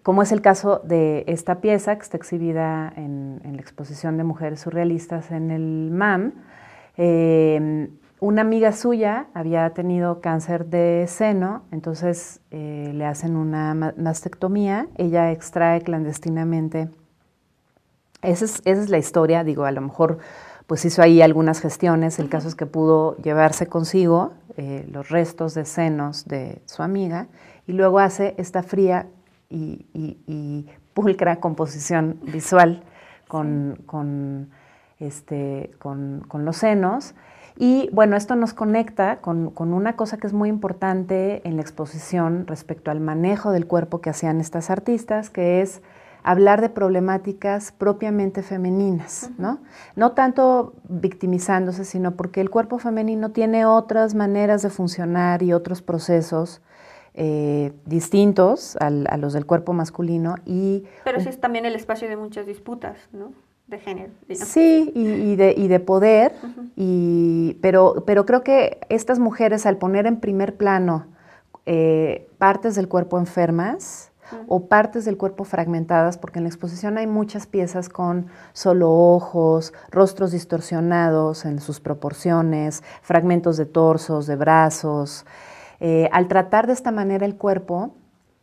Como es el caso de esta pieza que está exhibida en la exposición de mujeres surrealistas en el MAM. Una amiga suya había tenido cáncer de seno, entonces le hacen una mastectomía. Ella extrae clandestinamente. Esa es la historia, digo, a lo mejor pues hizo ahí algunas gestiones. El caso es que pudo llevarse consigo los restos de senos de su amiga, y luego hace esta fría y pulcra composición visual con los senos. Y bueno, esto nos conecta con una cosa que es muy importante en la exposición respecto al manejo del cuerpo que hacían estas artistas, que es hablar de problemáticas propiamente femeninas, ¿no? No tanto victimizándose, sino porque el cuerpo femenino tiene otras maneras de funcionar y otros procesos distintos a los del cuerpo masculino. Pero sí es también el espacio de muchas disputas, ¿no?, de género, digamos. Sí, y de poder, pero creo que estas mujeres, al poner en primer plano partes del cuerpo enfermas o partes del cuerpo fragmentadas, porque en la exposición hay muchas piezas con solo ojos, rostros distorsionados en sus proporciones, fragmentos de torsos, de brazos. Al tratar de esta manera el cuerpo,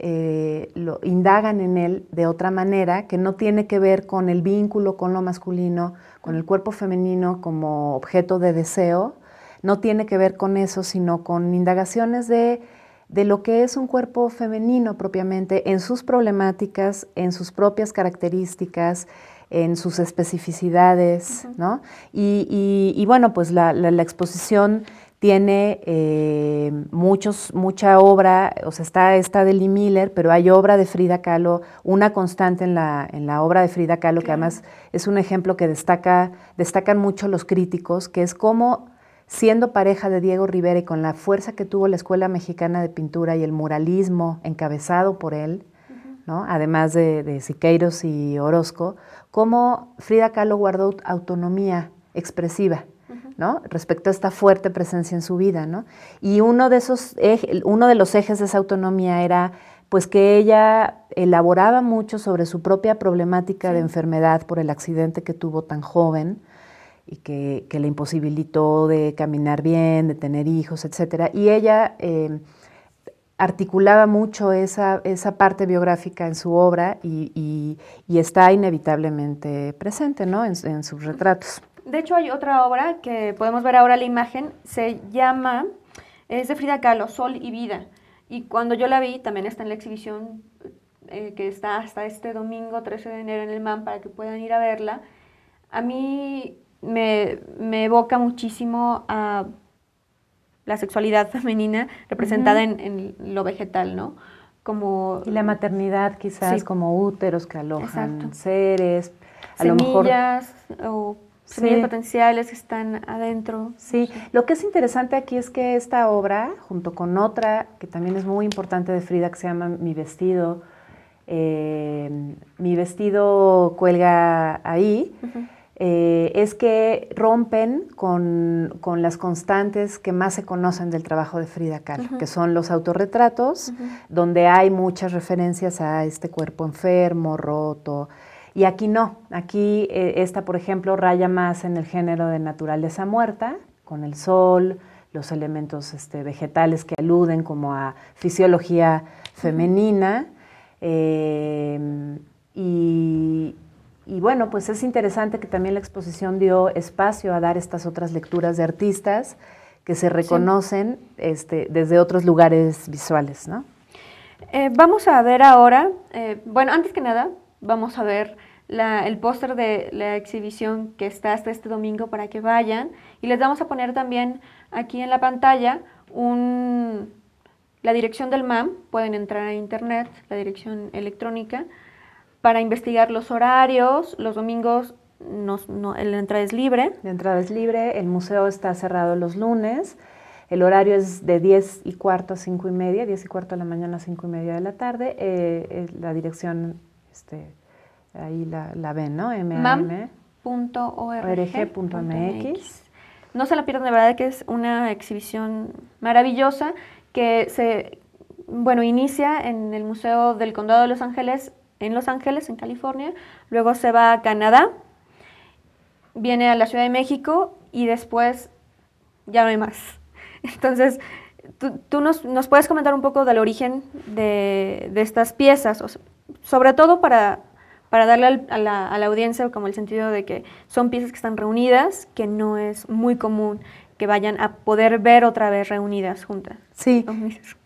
lo indagan en él de otra manera, que no tiene que ver con el vínculo con lo masculino, con el cuerpo femenino como objeto de deseo. No tiene que ver con eso, sino con indagaciones de lo que es un cuerpo femenino propiamente, en sus problemáticas, en sus propias características, en sus especificidades, ¿no? Y bueno, pues la exposición tiene mucha obra, o sea, está de Lee Miller, pero hay obra de Frida Kahlo, una constante en la obra de Frida Kahlo, que además es un ejemplo que destacan mucho los críticos, que es cómo siendo pareja de Diego Rivera y con la fuerza que tuvo la Escuela Mexicana de Pintura y el muralismo encabezado por él, ¿no? Además de Siqueiros y Orozco, cómo Frida Kahlo guardó autonomía expresiva, ¿no? Respecto a esta fuerte presencia en su vida, ¿no? Y uno de los ejes de esa autonomía era pues que ella elaboraba mucho sobre su propia problemática de enfermedad por el accidente que tuvo tan joven y que le imposibilitó de caminar bien, de tener hijos, etcétera. Y ella articulaba mucho esa parte biográfica en su obra y está inevitablemente presente, ¿no? en sus retratos. De hecho, hay otra obra que podemos ver ahora la imagen, es de Frida Kahlo, Sol y Vida. Y cuando yo la vi, también está en la exhibición que está hasta este domingo 13 de enero en el MAM para que puedan ir a verla. A mí me evoca muchísimo a la sexualidad femenina representada en lo vegetal, ¿no? Como, y la maternidad quizás, como úteros que alojan seres, a semillas o semillas potenciales que están adentro. Sí, lo que es interesante aquí es que esta obra, junto con otra que también es muy importante de Frida, que se llama Mi vestido cuelga ahí, es que rompen con las constantes que más se conocen del trabajo de Frida Kahlo, que son los autorretratos, donde hay muchas referencias a este cuerpo enfermo, roto. Y aquí no, aquí esta, por ejemplo, raya más en el género de naturaleza muerta, con el sol, los elementos vegetales que aluden como a fisiología femenina. Y bueno, pues es interesante que también la exposición dio espacio a dar estas otras lecturas de artistas que se reconocen desde otros lugares visuales, ¿no? Vamos a ver ahora, bueno, antes que nada, vamos a ver el póster de la exhibición que está hasta este domingo para que vayan. Y les vamos a poner también aquí en la pantalla la dirección del MAM. Pueden entrar a internet, la dirección electrónica, para investigar los horarios. Los domingos la entrada es libre. La entrada es libre, el museo está cerrado los lunes. El horario es de 10:15 a 5:30, 10:15 de la mañana a 5:30 de la tarde. La dirección, ahí la ven, ¿no? mam.org.mx. No se la pierdan, de verdad que es una exhibición maravillosa que inicia en el Museo del Condado de Los Ángeles, en California, luego se va a Canadá, viene a la Ciudad de México y después ya no hay más. Entonces, tú nos puedes comentar un poco del origen de estas piezas, sobre todo para darle a la audiencia como el sentido de que son piezas que están reunidas, que no es muy común que vayan a poder ver otra vez reunidas juntas. Sí,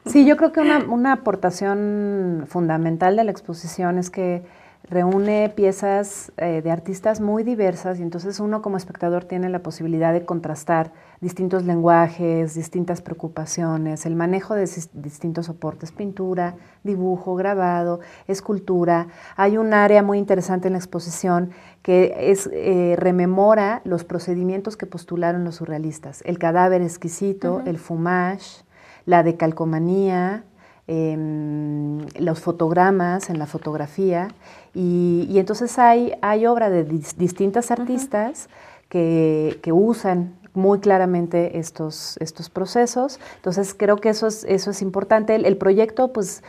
sí, yo creo que una aportación fundamental de la exposición es que reúne piezas de artistas muy diversas y entonces uno como espectador tiene la posibilidad de contrastar distintos lenguajes, distintas preocupaciones, el manejo de distintos soportes, pintura, dibujo, grabado, escultura. Hay un área muy interesante en la exposición que rememora los procedimientos que postularon los surrealistas, el cadáver exquisito, el fumage, la decalcomanía, los fotogramas en la fotografía y entonces hay obra de distintas artistas que usan muy claramente estos procesos. Entonces creo que eso es importante. El proyecto pues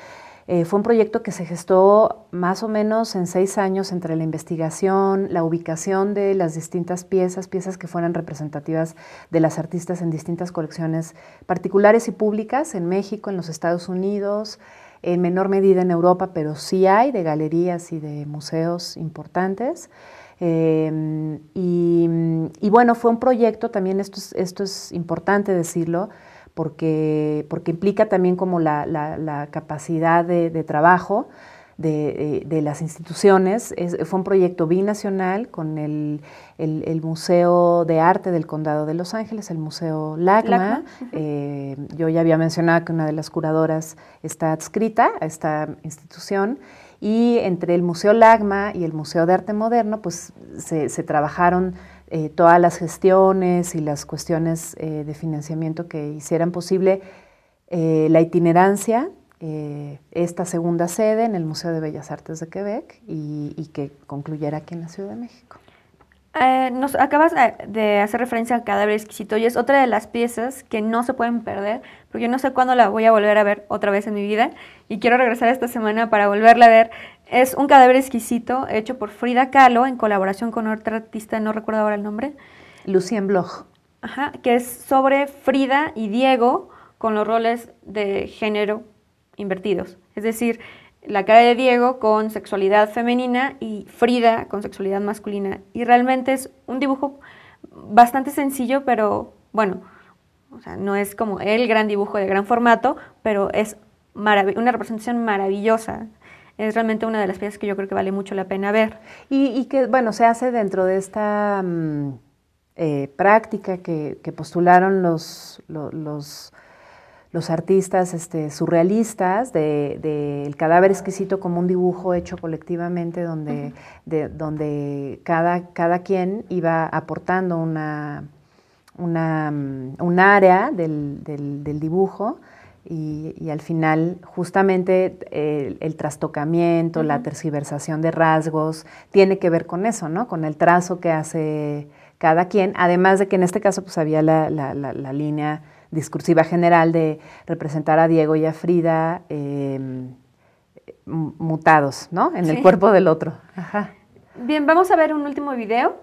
fue un proyecto que se gestó más o menos en 6 años entre la investigación, la ubicación de las distintas piezas que fueran representativas de las artistas en distintas colecciones particulares y públicas en México, en los Estados Unidos, en menor medida en Europa, pero sí hay de galerías y de museos importantes. Y bueno, fue un proyecto, también esto es importante decirlo, porque implica también como la capacidad de trabajo de las instituciones. Fue un proyecto binacional con el Museo de Arte del Condado de Los Ángeles, el Museo LACMA. Yo ya había mencionado que una de las curadoras está adscrita a esta institución. Y entre el Museo LACMA y el Museo de Arte Moderno, pues se trabajaron todas las gestiones y las cuestiones de financiamiento que hicieran posible la itinerancia, esta segunda sede en el Museo de Bellas Artes de Quebec y que concluyera aquí en la Ciudad de México. Nos acabas de hacer referencia al Cadáver Exquisito y es otra de las piezas que no se pueden perder, porque yo no sé cuándo la voy a volver a ver otra vez en mi vida y quiero regresar esta semana para volverla a ver. Es un Cadáver Exquisito hecho por Frida Kahlo en colaboración con otra artista, no recuerdo ahora el nombre. Lucien Bloch. Ajá, que es sobre Frida y Diego con los roles de género invertidos. Es decir, la cara de Diego con sexualidad femenina y Frida con sexualidad masculina. Y realmente es un dibujo bastante sencillo, pero bueno, o sea, no es como el gran dibujo de gran formato, pero es una representación maravillosa. Es realmente una de las piezas que yo creo que vale mucho la pena ver. Y que, bueno, se hace dentro de esta práctica que postularon los artistas surrealistas del Cadáver Exquisito como un dibujo hecho colectivamente donde, donde cada quien iba aportando un área del dibujo y al final justamente el trastocamiento, la tergiversación de rasgos tiene que ver con eso, ¿no? Con el trazo que hace cada quien, además de que en este caso pues había la línea discursiva general de representar a Diego y a Frida mutados, ¿no? En el cuerpo del otro. Ajá. Bien, vamos a ver un último video.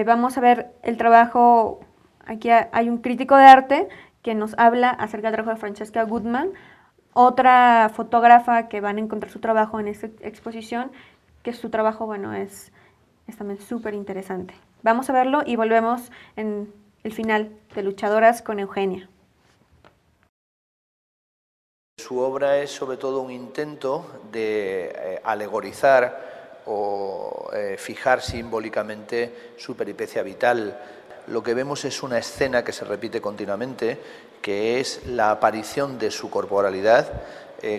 Vamos a ver el trabajo. Aquí hay un crítico de arte que nos habla acerca del trabajo de Francesca Goodman, otra fotógrafa que van a encontrar su trabajo en esta exposición, que su trabajo, bueno, es también súper interesante. Vamos a verlo y volvemos en el final de Luchadoras con Eugenia. Su obra es sobre todo un intento de alegorizar o fijar simbólicamente su peripecia vital. Lo que vemos es una escena que se repite continuamente, que es la aparición de su corporalidad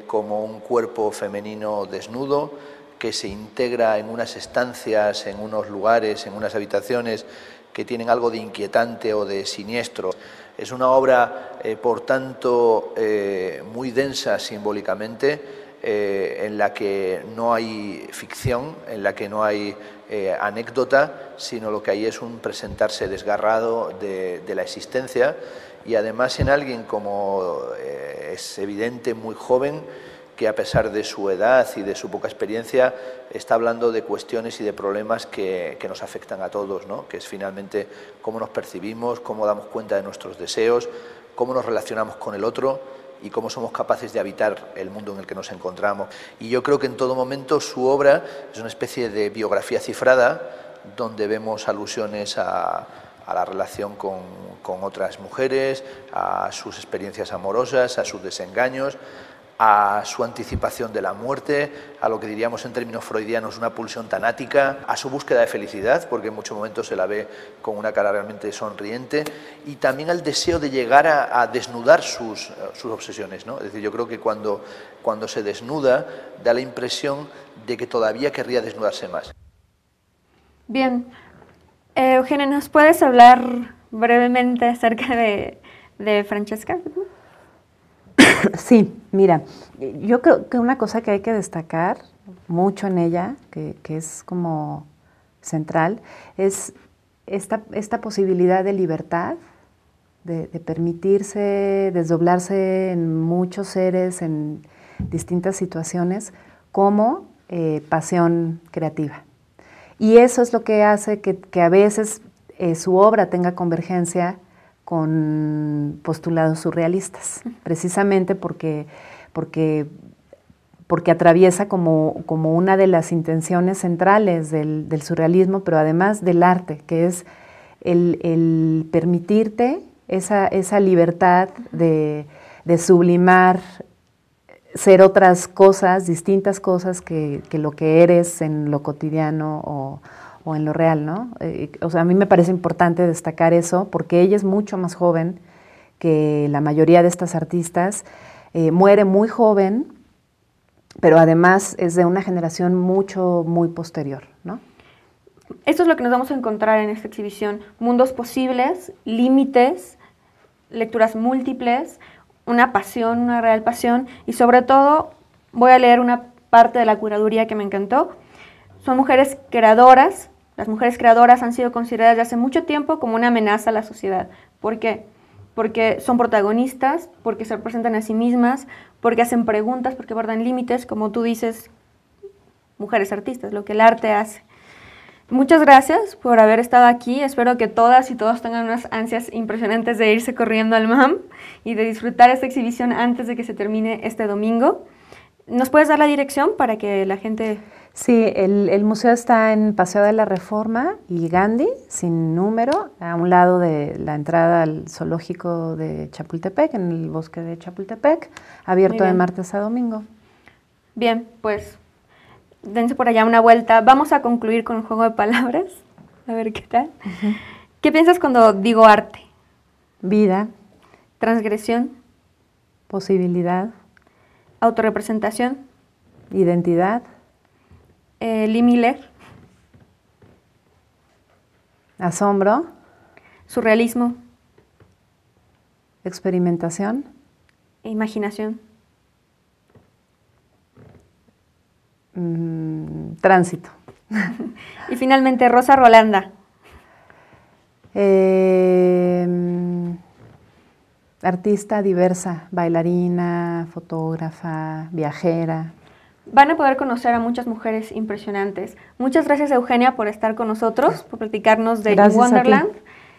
como un cuerpo femenino desnudo, que se integra en unas estancias, en unos lugares, en unas habitaciones que tienen algo de inquietante o de siniestro. Es una obra, por tanto, muy densa simbólicamente, en la que no hay ficción, en la que no hay anécdota, sino lo que hay es un presentarse desgarrado de la existencia, y además en alguien como es evidente, muy joven, que a pesar de su edad y de su poca experiencia está hablando de cuestiones y de problemas que nos afectan a todos, ¿no? Que es finalmente cómo nos percibimos, cómo damos cuenta de nuestros deseos, cómo nos relacionamos con el otro y cómo somos capaces de habitar el mundo en el que nos encontramos. Y yo creo que en todo momento su obra es una especie de biografía cifrada donde vemos alusiones a la relación con otras mujeres, a sus experiencias amorosas, a sus desengaños, a su anticipación de la muerte, a lo que diríamos en términos freudianos una pulsión tanática, a su búsqueda de felicidad, porque en muchos momentos se la ve con una cara realmente sonriente, y también al deseo de llegar a desnudar sus obsesiones, ¿no? Es decir, yo creo que cuando se desnuda da la impresión de que todavía querría desnudarse más. Bien, Eugenia, ¿nos puedes hablar brevemente acerca de Francesca? Sí, mira, yo creo que una cosa que hay que destacar mucho en ella, que es como central, es esta posibilidad de libertad, de permitirse desdoblarse en muchos seres, en distintas situaciones, como pasión creativa. Y eso es lo que hace que a veces su obra tenga convergencia con postulados surrealistas, precisamente porque atraviesa como una de las intenciones centrales del surrealismo, pero además del arte, que es el permitirte esa libertad de sublimar, ser otras cosas, distintas cosas que lo que eres en lo cotidiano o en lo real, ¿no? O sea, a mí me parece importante destacar eso porque ella es mucho más joven que la mayoría de estas artistas, muere muy joven, pero además es de una generación muy posterior, ¿no? Esto es lo que nos vamos a encontrar en esta exhibición. Mundos posibles, límites, lecturas múltiples, una pasión, una real pasión, y sobre todo voy a leer una parte de la curaduría que me encantó. Son mujeres creadoras. Las mujeres creadoras han sido consideradas desde hace mucho tiempo como una amenaza a la sociedad. ¿Por qué? Porque son protagonistas, porque se representan a sí mismas, porque hacen preguntas, porque abordan límites, como tú dices, mujeres artistas, lo que el arte hace. Muchas gracias por haber estado aquí. Espero que todas y todos tengan unas ansias impresionantes de irse corriendo al MAM y de disfrutar esta exhibición antes de que se termine este domingo. ¿Nos puedes dar la dirección para que la gente...? Sí, el museo está en Paseo de la Reforma y Gandhi, sin número, a un lado de la entrada al zoológico de Chapultepec, en el bosque de Chapultepec, abierto de martes a domingo. Bien, pues dense por allá una vuelta. Vamos a concluir con un juego de palabras, a ver qué tal. ¿Qué piensas cuando digo arte? Vida. Transgresión. Posibilidad. Autorrepresentación. Identidad. Lee Miller. Asombro. Surrealismo. Experimentación. Imaginación. Tránsito. Y finalmente, Rosa Rolanda. Artista diversa, bailarina, fotógrafa, viajera. Van a poder conocer a muchas mujeres impresionantes. Muchas gracias, Eugenia, por estar con nosotros, por platicarnos de In Wonderland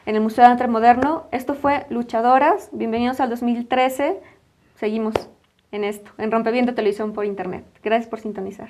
en el Museo de Arte Moderno. Esto fue Luchadoras. Bienvenidos al 2013. Seguimos en esto, en Rompeviento Televisión por Internet. Gracias por sintonizar.